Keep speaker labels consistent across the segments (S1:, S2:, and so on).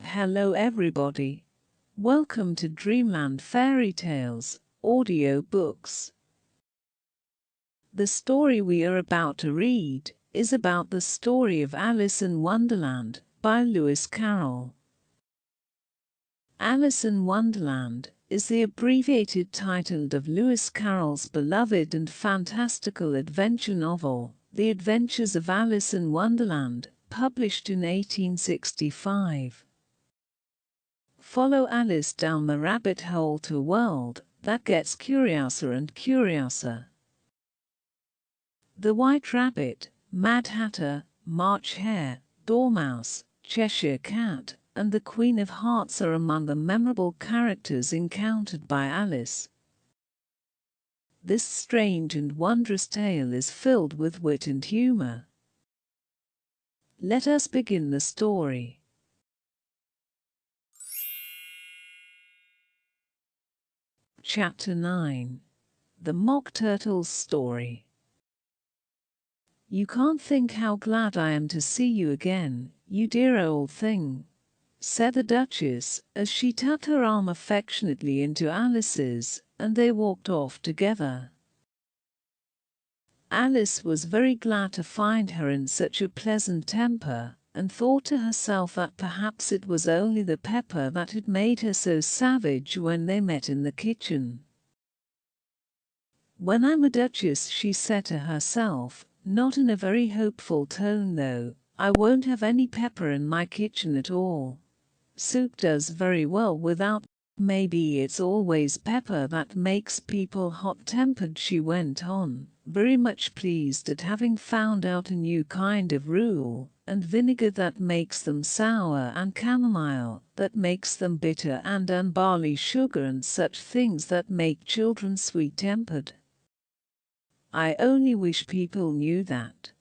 S1: Hello everybody. Welcome to Dreamland Fairy Tales, audiobooks. The story we are about to read is about the story of Alice in Wonderland by Lewis Carroll. Alice in Wonderland is the abbreviated title of Lewis Carroll's beloved and fantastical adventure novel, The Adventures of Alice in Wonderland, published in 1865. Follow Alice down the rabbit hole to a world that gets curiouser and curiouser. The White Rabbit, Mad Hatter, March Hare, Dormouse, Cheshire Cat, and the Queen of Hearts are among the memorable characters encountered by Alice. This strange and wondrous tale is filled with wit and humor. Let us begin the story. Chapter 9. The Mock Turtle's Story. "You can't think how glad I am to see you again, you dear old thing," said the Duchess, as she tucked her arm affectionately into Alice's, and they walked off together. Alice was very glad to find her in such a pleasant temper, and thought to herself that perhaps it was only the pepper that had made her so savage when they met in the kitchen. "When I'm a duchess," she said to herself, not in a very hopeful tone though, "I won't have any pepper in my kitchen at all. Soup does very well without. Maybe it's always pepper that makes people hot-tempered," she went on, very much pleased at having found out a new kind of rule, "and vinegar that makes them sour, and chamomile that makes them bitter, and barley sugar and such things that make children sweet-tempered. I only wish people knew that.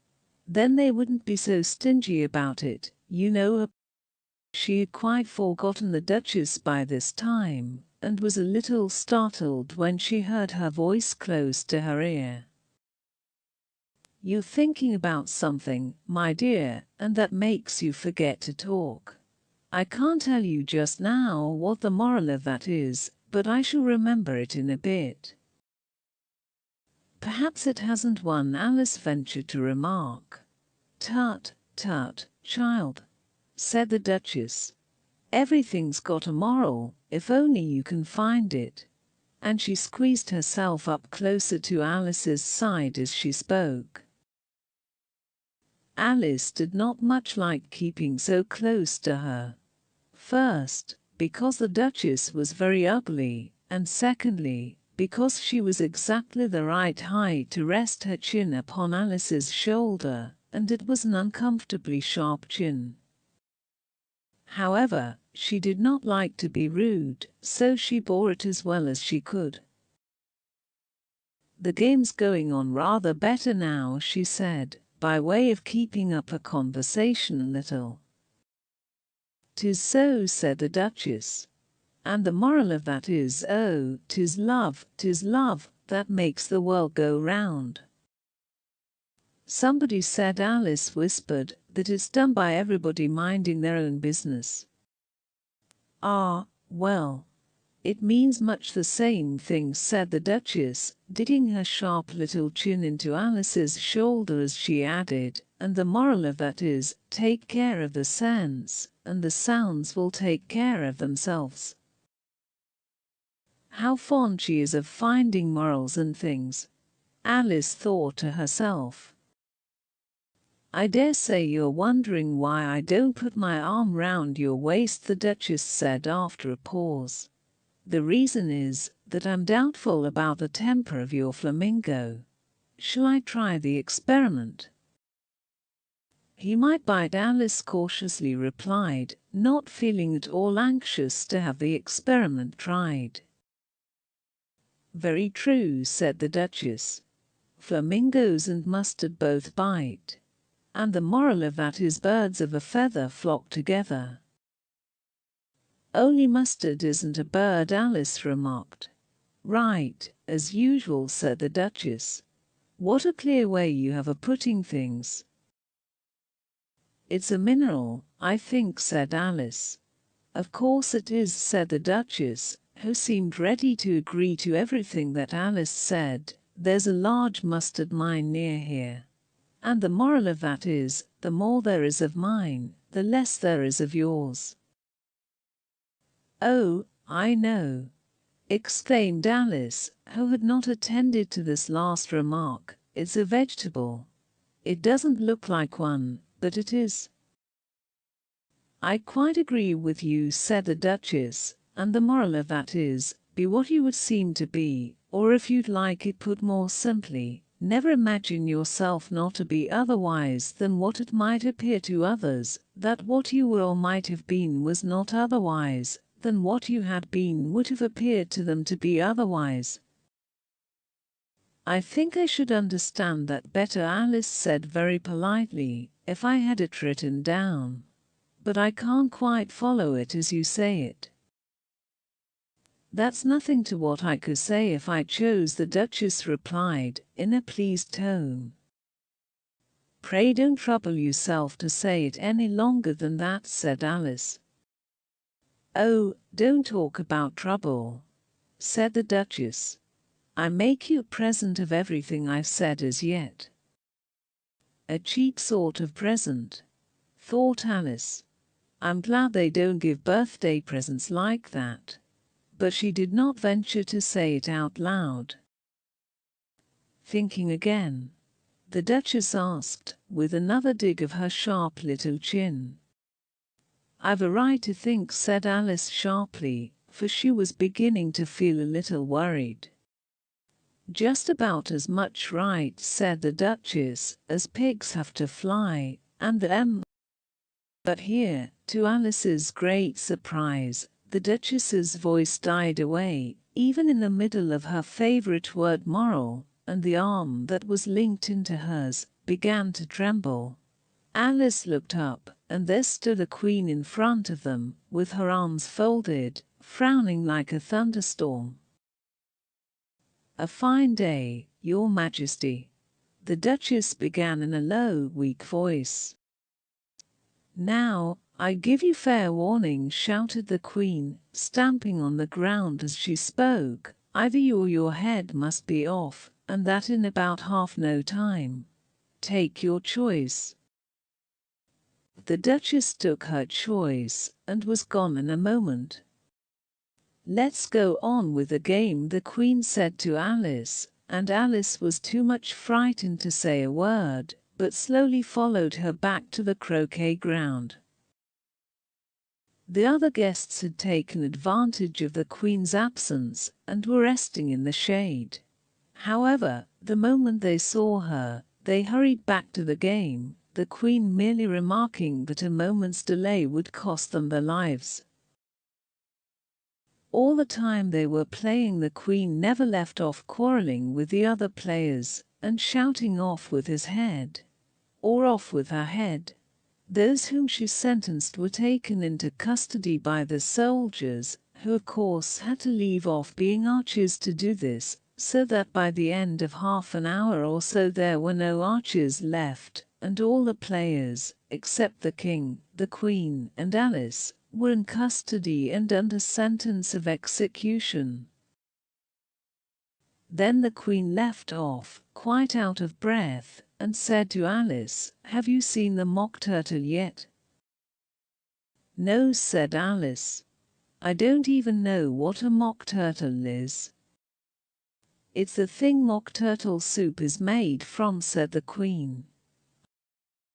S1: Then they wouldn't be so stingy about it, you know." She had quite forgotten the Duchess by this time, and was a little startled when she heard her voice close to her ear. "You're thinking about something, my dear, and that makes you forget to talk. I can't tell you just now what the moral of that is, but I shall remember it in a bit." "Perhaps it hasn't one," Alice ventured to remark. "Tut, tut, child," said the Duchess. "Everything's got a moral, if only you can find it." And she squeezed herself up closer to Alice's side as she spoke. Alice did not much like keeping so close to her. First, because the Duchess was very ugly, and secondly, because she was exactly the right height to rest her chin upon Alice's shoulder, and it was an uncomfortably sharp chin. However, she did not like to be rude, so she bore it as well as she could. "The game's going on rather better now," she said, by way of keeping up a conversation a little. "'Tis so," said the Duchess. "And the moral of that is, oh, 'tis love that makes the world go round." "Somebody said," Alice whispered, "that it's done by everybody minding their own business." "Ah, well, it means much the same thing," said the Duchess, digging her sharp little chin into Alice's shoulder as she added, "and the moral of that is, take care of the sounds, and the sounds will take care of themselves." How fond she is of finding morals and things, Alice thought to herself. "I dare say you're wondering why I don't put my arm round your waist," the Duchess said after a pause. "The reason is that I'm doubtful about the temper of your flamingo. Shall I try the experiment?" "He might bite," Alice cautiously replied, not feeling at all anxious to have the experiment tried. "Very true," said the Duchess. "Flamingos and mustard both bite. And the moral of that is, birds of a feather flock together." "Only mustard isn't a bird," Alice remarked. "Right, as usual," said the Duchess. What a clear way you have of putting things. It's a mineral, I think, said Alice. Of course it is, said the Duchess, who seemed ready to agree to everything that Alice said. There's a large mustard mine near here. And the moral of that is, the more there is of mine, the less there is of yours. Oh, I know, exclaimed Alice, who had not attended to this last remark. It's a vegetable. It doesn't look like one, but it is. I quite agree with you, said the Duchess, and the moral of that is, be what you would seem to be, or if you'd like it put more simply, never imagine yourself not to be otherwise than what it might appear to others, that what you were or might have been was not otherwise than what you had been would have appeared to them to be otherwise. I think I should understand that better, Alice said very politely, if I had it written down. But I can't quite follow it as you say it. That's nothing to what I could say if I chose, the Duchess replied, in a pleased tone. Pray don't trouble yourself to say it any longer than that, said Alice. Oh, don't talk about trouble, said the Duchess. I make you a present of everything I've said as yet. A cheap sort of present, thought Alice. I'm glad they don't give birthday presents like that. But she did not venture to say it out loud. Thinking again, the Duchess asked, with another dig of her sharp little chin. I've a right to think, said Alice sharply, for she was beginning to feel a little worried. Just about as much right, said the Duchess, as pigs have to fly, and them. But here, to Alice's great surprise, the Duchess's voice died away, even in the middle of her favourite word moral, and the arm that was linked into hers began to tremble. Alice looked up, and there stood the Queen in front of them, with her arms folded, frowning like a thunderstorm. A fine day, Your Majesty, the Duchess began in a low, weak voice. Now, I give you fair warning, shouted the Queen, stamping on the ground as she spoke. Either you or your head must be off, and that in about half no time. Take your choice. The Duchess took her choice, and was gone in a moment. Let's go on with the game, the Queen said to Alice, and Alice was too much frightened to say a word, but slowly followed her back to the croquet ground. The other guests had taken advantage of the Queen's absence, and were resting in the shade. However, the moment they saw her, they hurried back to the game, the Queen merely remarking that a moment's delay would cost them their lives. All the time they were playing, the Queen never left off quarrelling with the other players, and shouting off with his head, or off with her head. Those whom she sentenced were taken into custody by the soldiers, who of course had to leave off being archers to do this, so that by the end of half an hour or so there were no archers left, and all the players, except the King, the Queen, and Alice, were in custody and under sentence of execution. Then the Queen left off, quite out of breath, and said to Alice, "Have you seen the mock turtle yet?" "No," said Alice. "I don't even know what a mock turtle is." "It's the thing mock turtle soup is made from," said the Queen.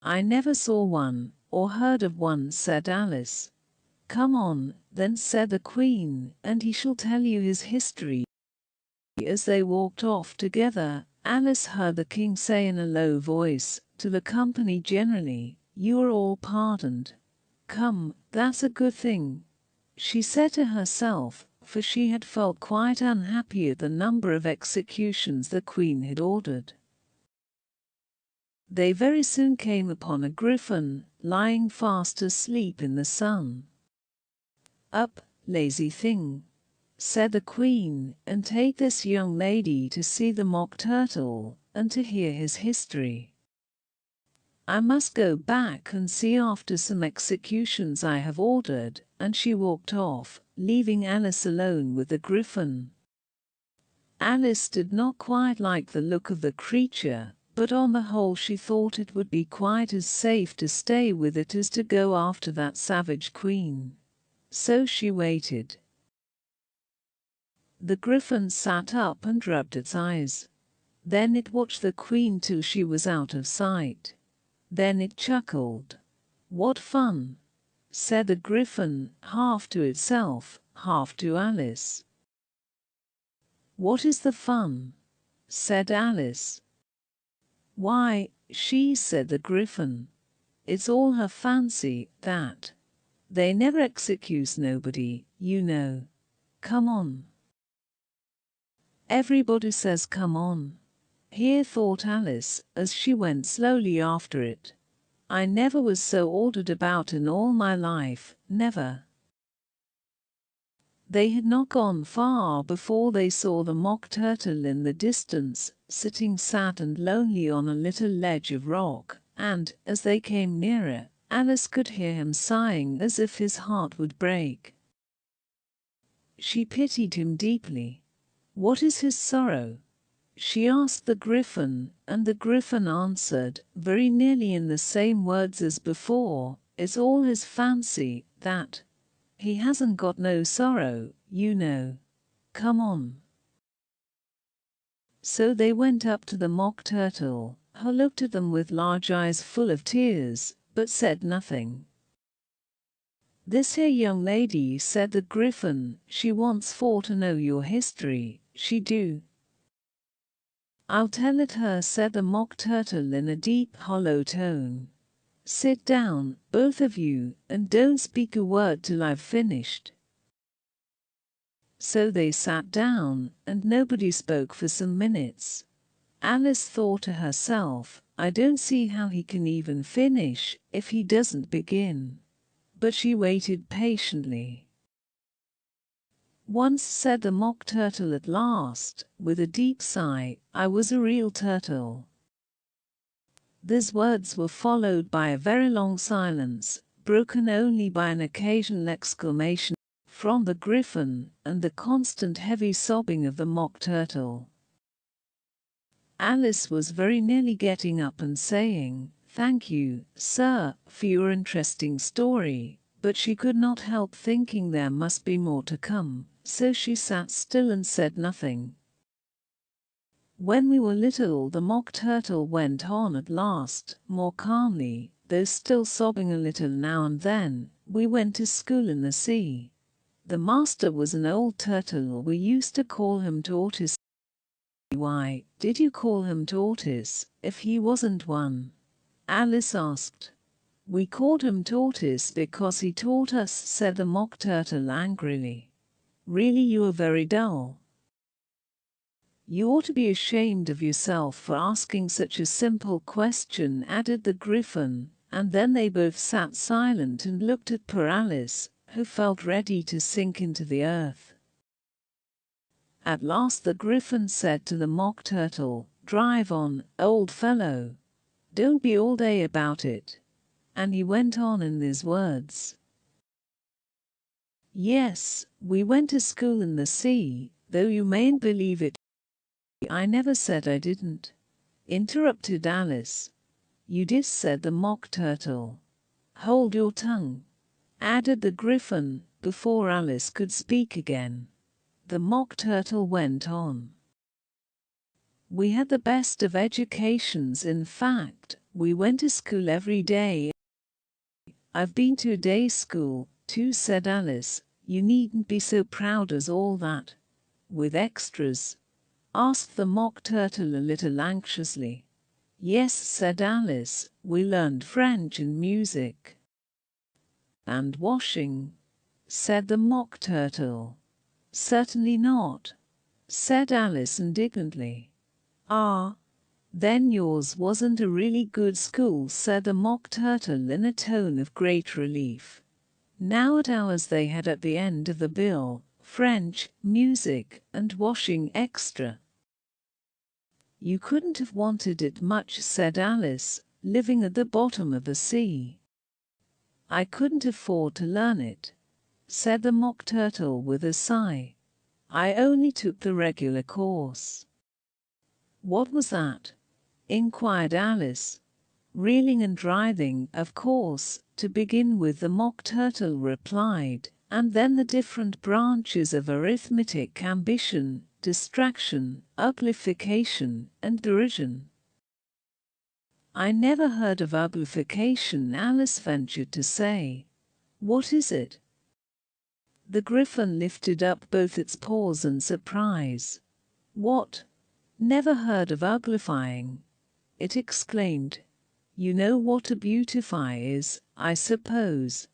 S1: "I never saw one, or heard of one," said Alice. "Come on, then," said the Queen, "and he shall tell you his history." As they walked off together, Alice heard the King say in a low voice, to the company generally, "You are all pardoned. Come, that's a good thing," she said to herself, for she had felt quite unhappy at the number of executions the Queen had ordered. They very soon came upon a griffin, lying fast asleep in the sun. "Up, lazy thing," said the Queen, "and take this young lady to see the mock turtle, and to hear his history. I must go back and see after some executions I have ordered, and she walked off, leaving Alice alone with the griffin. Alice did not quite like the look of the creature, but on the whole she thought it would be quite as safe to stay with it as to go after that savage queen. So she waited. The griffin sat up and rubbed its eyes. Then it watched the queen till she was out of sight. Then it chuckled. "What fun!" said the griffin, half to itself, half to Alice. "What is the fun?" said Alice. "Why, said the griffin. "It's all her fancy, that. They never execute nobody, you know. Come on." Everybody says come on. Here thought Alice, as she went slowly after it. I never was so ordered about in all my life, never. They had not gone far before they saw the Mock Turtle in the distance, sitting sad and lonely on a little ledge of rock, and, as they came nearer, Alice could hear him sighing as if his heart would break. She pitied him deeply. "What is his sorrow?" she asked the griffin, and the griffin answered, very nearly in the same words as before, "It's all his fancy, that. He hasn't got no sorrow, you know. Come on." So they went up to the Mock Turtle, who looked at them with large eyes full of tears, but said nothing. "This here young lady," said the griffin, "she wants for to know your history, she do." "I'll tell it her," said the Mock Turtle in a deep, hollow tone. "Sit down, both of you, and don't speak a word till I've finished." So they sat down, and nobody spoke for some minutes. Alice thought to herself, "I don't see how he can even finish, if he doesn't begin." But she waited patiently. "Once," said the Mock Turtle at last, with a deep sigh, "I was a real turtle." These words were followed by a very long silence, broken only by an occasional exclamation from the griffin and the constant heavy sobbing of the Mock Turtle. Alice was very nearly getting up and saying, "Thank you, sir, for your interesting story," but she could not help thinking there must be more to come, so she sat still and said nothing. "When we were little," the Mock Turtle went on at last, more calmly, though still sobbing a little now and then, "we went to school in the sea. The master was an old turtle. We used to call him Tortoise." "Why did you call him Tortoise, if he wasn't one?" Alice asked. "We called him Tortoise because he taught us," said the Mock Turtle angrily. "Really, you are very dull. You ought to be ashamed of yourself for asking such a simple question," added the griffin, and then they both sat silent and looked at poor Alice, who felt ready to sink into the earth. At last the griffin said to the Mock Turtle, "Drive on, old fellow. Don't be all day about it." And he went on in these words. "Yes, we went to school in the sea, though you mayn't believe it." "I never said I didn't," interrupted Alice. "You did," said the Mock Turtle. "Hold your tongue," added the griffin, before Alice could speak again. The Mock Turtle went on. "We had the best of educations. In fact, we went to school every day." "I've been to a day school, too," said Alice. "You needn't be so proud as all that." "With extras?" asked the Mock Turtle a little anxiously. "Yes," said Alice, "we learned French and music." "And washing?" said the Mock Turtle. "Certainly not," said Alice indignantly. "Ah, then yours wasn't a really good school," said the Mock Turtle in a tone of great relief. Now at ours they had at the end of the bill, French, music, and washing extra. You couldn't have wanted it much, said Alice, living at the bottom of the sea. I couldn't afford to learn it, said the Mock Turtle with a sigh. I only took the regular course. What was that? Inquired Alice. Reeling and writhing, of course, to begin with, the Mock Turtle replied, and then the different branches of arithmetic: ambition, distraction, uglification, and derision. I never heard of uglification, Alice ventured to say. What is it? The Griffin lifted up both its paws in surprise. What? Never heard of uglifying? It exclaimed. You know what a beautify is, I suppose.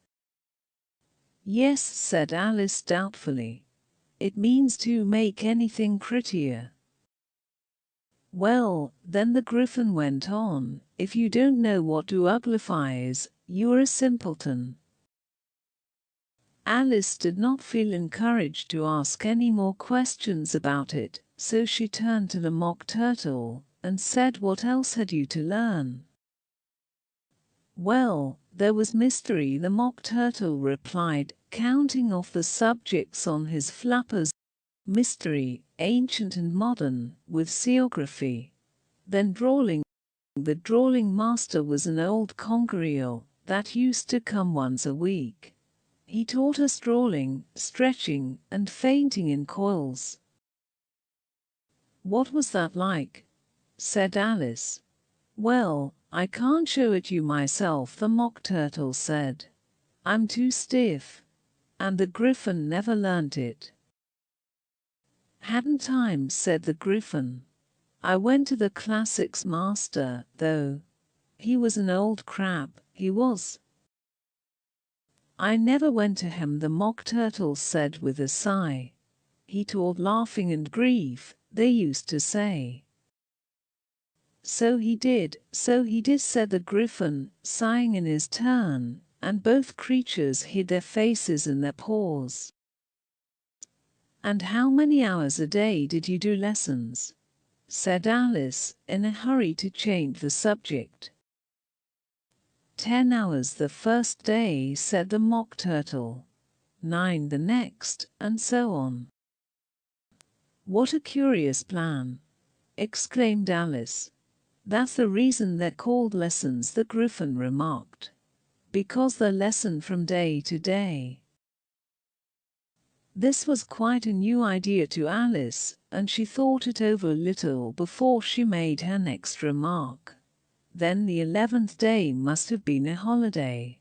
S1: Yes, said Alice doubtfully. It means to make anything prettier. Well, then the Griffin went on, if you don't know what to uglify is, you're a simpleton. Alice did not feel encouraged to ask any more questions about it, so she turned to the Mock Turtle and said, what else had you to learn? Well, there was mystery, the Mock Turtle replied, counting off the subjects on his flappers. Mystery, ancient and modern, with seography. Then drawling. The drawling master was an old congereel that used to come once a week. He taught us drawling, stretching, and fainting in coils. What was that like? Said Alice. Well, I can't show it you myself, the Mock Turtle said. I'm too stiff. And the Griffin never learnt it. Hadn't time, said the Griffin. I went to the classics master, though. He was an old crab, he was. I never went to him, the Mock Turtle said with a sigh. He taught laughing and grief, they used to say. So he did, said the Griffin, sighing in his turn, and both creatures hid their faces in their paws. And how many hours a day did you do lessons? Said Alice, in a hurry to change the subject. 10 hours the first day, said the Mock Turtle. 9 the next, and so on. What a curious plan! Exclaimed Alice. That's the reason they're called lessons, the Griffin remarked. Because they're lesson from day to day. This was quite a new idea to Alice, and she thought it over a little before she made her next remark. Then the 11th day must have been a holiday.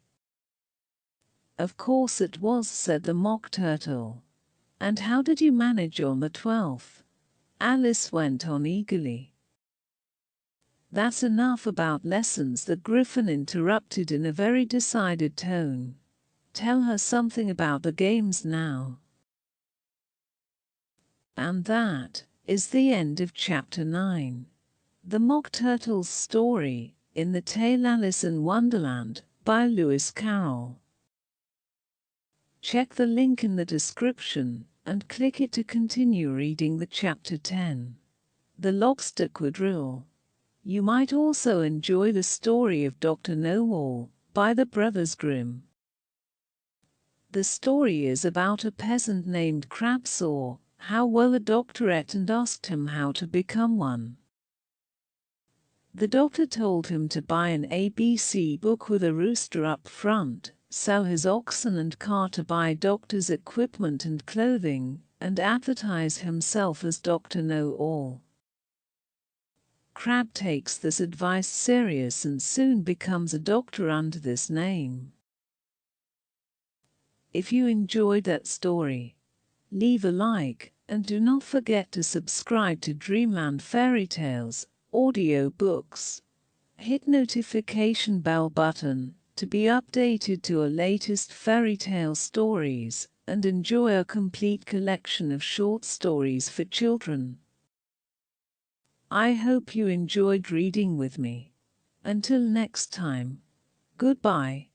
S1: Of course it was, said the Mock Turtle. And how did you manage on the 12th? Alice went on eagerly. That's enough about lessons, the Griffin interrupted in a very decided tone. Tell her something about the games now. And that is the end of Chapter 9. The Mock Turtle's story, in the tale Alice in Wonderland, by Lewis Carroll. Check the link in the description, and click it to continue reading the Chapter 10. The Lobster Quadrille. You might also enjoy the story of Dr. Know-all, by the Brothers Grimm. The story is about a peasant named Crab saw how well a doctor ate and asked him how to become one. The doctor told him to buy an ABC book with a rooster up front, sell his oxen and car to buy doctor's equipment and clothing, and advertise himself as Dr. Know-all. Crab takes this advice serious and soon becomes a doctor under this name. If you enjoyed that story, leave a like, and do not forget to subscribe to Dreamland Fairy Tales audiobooks. Hit notification bell button to be updated to our latest fairy tale stories, and enjoy a complete collection of short stories for children. I hope you enjoyed reading with me. Until next time, goodbye.